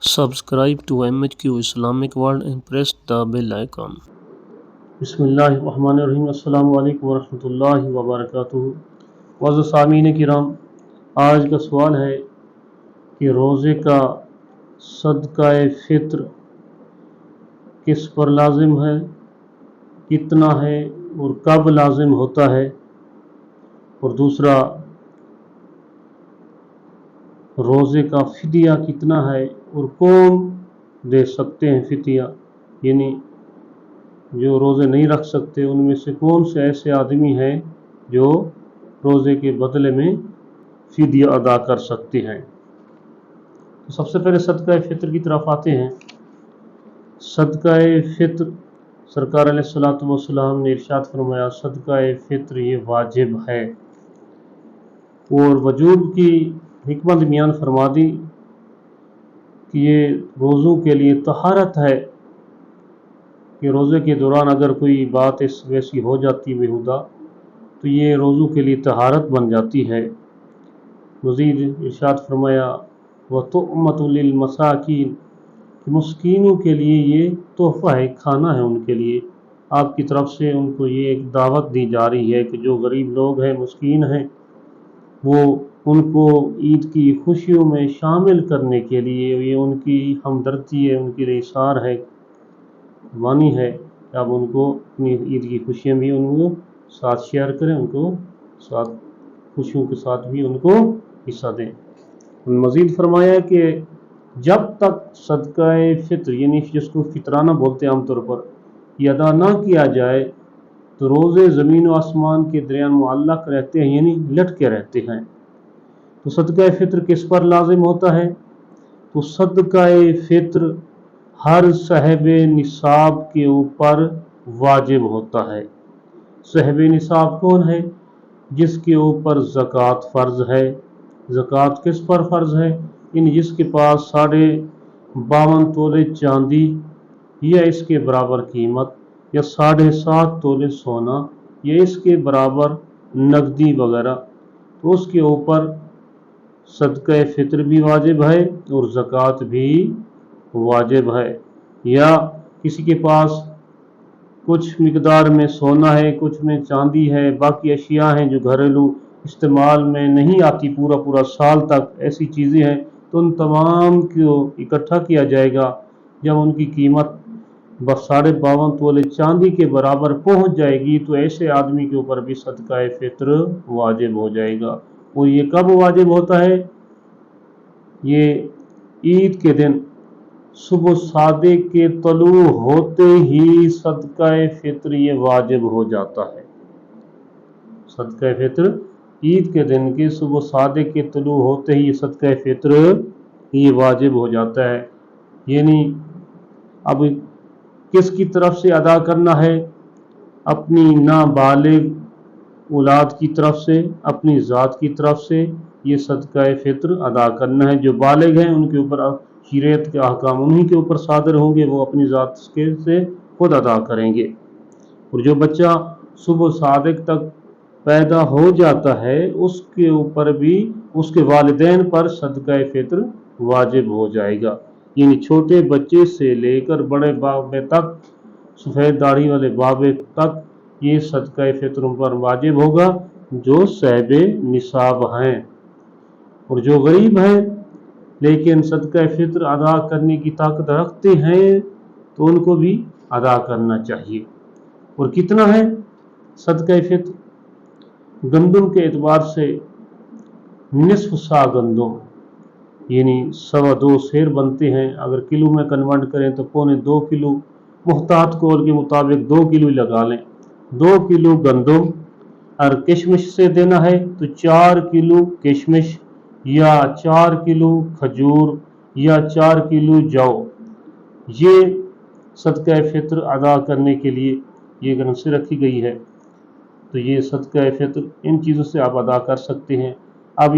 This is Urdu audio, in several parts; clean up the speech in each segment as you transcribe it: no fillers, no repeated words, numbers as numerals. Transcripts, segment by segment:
Subscribe to MHQ Islamic World and press the bell icon. بسم اللہ الرحمن الرحیم۔ السلام علیکم ورحمۃ اللہ وبرکاتہ۔ معزز سامعین کرام، آج کا سوال ہے کہ روزے کا صدقہ فطر کس پر لازم ہے، کتنا ہے اور کب لازم ہوتا ہے، اور دوسرا روزے کا فدیہ کتنا ہے اور کون دے سکتے ہیں فدیہ، یعنی جو روزے نہیں رکھ سکتے ان میں سے کون سے ایسے آدمی ہیں جو روزے کے بدلے میں فدیہ ادا کر سکتے ہیں۔ تو سب سے پہلے صدقہ فطر کی طرف آتے ہیں۔ صدقہ فطر سرکار علیہ الصلوۃ والسلام نے ارشاد فرمایا، صدقہ فطر یہ واجب ہے، اور وجوب کی حکمت بیان فرما دی کہ یہ روزوں کے لیے طہارت ہے، کہ روزے کے دوران اگر کوئی بات ویسی ہو جاتی بیہودہ تو یہ روزوں کے لیے طہارت بن جاتی ہے۔ مزید ارشاد فرمایا، وَطُعْمَةٌ لِّلْمَسَاكِينِ، کہ مسکینوں کے لیے یہ تحفہ ہے، کھانا ہے ان کے لیے، آپ کی طرف سے ان کو یہ ایک دعوت دی جا رہی ہے کہ جو غریب لوگ ہیں، مسکین ہیں، وہ ان کو عید کی خوشیوں میں شامل کرنے کے لیے، یہ ان کی ہمدردی ہے، ان کے لیے اظہار ہے، معنی ہے کہ آپ ان کو اپنی عید کی خوشیاں بھی ان کو ساتھ شیئر کریں، ان کو ساتھ خوشیوں کے ساتھ بھی ان کو حصہ دیں۔ مزید فرمایا کہ جب تک صدقہ فطر یعنی جس کو فطرانہ بولتے ہیں عام طور پر، یہ ادا نہ کیا جائے تو روزے زمین و آسمان کے درمیان معلق رہتے ہیں، یعنی لٹکے رہتے ہیں۔ تو صدقہ فطر کس پر لازم ہوتا ہے؟ تو صدقہ فطر ہر صاحب نصاب کے اوپر واجب ہوتا ہے۔ صاحب نصاب کون ہے؟ جس کے اوپر زکوٰۃ فرض ہے۔ زکوٰۃ کس پر فرض ہے؟ یعنی جس کے پاس 52.5 تولے چاندی یا اس کے برابر قیمت، یا 7.5 تولے سونا یا اس کے برابر نقدی وغیرہ، تو اس کے اوپر صدقہ فطر بھی واجب ہے اور زکوٰۃ بھی واجب ہے۔ یا کسی کے پاس کچھ مقدار میں سونا ہے، کچھ میں چاندی ہے، باقی اشیاء ہیں جو گھریلو استعمال میں نہیں آتی پورا سال تک، ایسی چیزیں ہیں، تو ان تمام کو اکٹھا کیا جائے گا۔ جب ان کی قیمت 52.5 تولے چاندی کے برابر پہنچ جائے گی تو ایسے آدمی کے اوپر بھی صدقہ فطر واجب ہو جائے گا۔ اور یہ کب واجب ہوتا ہے؟ یہ عید کے دن صبح صادق کے طلوع ہوتے ہی صدقہ فطر یہ واجب ہو جاتا ہے۔ صدقہ فطر عید کے دن کے صبح صادق کے طلوع ہوتے ہی صدقہ فطر یہ واجب ہو جاتا ہے۔ یعنی اب کس کی طرف سے ادا کرنا ہے؟ اپنی نابالغ اولاد کی طرف سے، اپنی ذات کی طرف سے یہ صدقہ فطر ادا کرنا ہے۔ جو بالغ ہیں ان کے اوپر شریعت کے احکام انہی کے اوپر صادر ہوں گے، وہ اپنی ذات سے خود ادا کریں گے۔ اور جو بچہ صبح صادق تک پیدا ہو جاتا ہے اس کے اوپر بھی اس کے والدین پر صدقہ فطر واجب ہو جائے گا۔ یعنی چھوٹے بچے سے لے کر بڑے بابے تک، سفید داڑھی والے بابے تک، یہ صدقہ فطر پر واجب ہوگا جو صاحب نصاب ہیں۔ اور جو غریب ہیں لیکن صدقہ فطر ادا کرنے کی طاقت رکھتے ہیں تو ان کو بھی ادا کرنا چاہیے۔ اور کتنا ہے صدقہ فطر؟ گندم کے اعتبار سے نصف سا گندم، یعنی 2.25 سیر بنتے ہیں، اگر کلو میں کنورٹ کریں تو 2.25 کلو، محتاط قول کے مطابق 2 کلو لگا لیں۔ 2 کلو گندم، اور کشمش سے دینا ہے تو 4 کلو کشمش یا 4 کلو کھجور یا 4 کلو جو، یہ صدقہ فطر ادا کرنے کے لیے یہ گنسی رکھی گئی ہے۔ تو یہ صدقہ فطر ان چیزوں سے آپ ادا کر سکتے ہیں۔ اب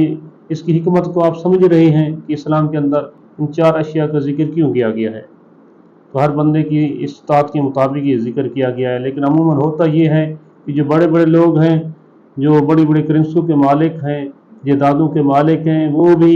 اس کی حکمت کو آپ سمجھ رہے ہیں کہ اسلام کے اندر ان 4 اشیاء کا ذکر کیوں کیا گیا ہے۔ تو ہر بندے کی استطاعت کے مطابق یہ ذکر کیا گیا ہے، لیکن عموماً ہوتا یہ ہے کہ جو بڑے بڑے لوگ ہیں، جو بڑی بڑی کرنسیوں کے مالک ہیں، جائیدادوں کے مالک ہیں، وہ بھی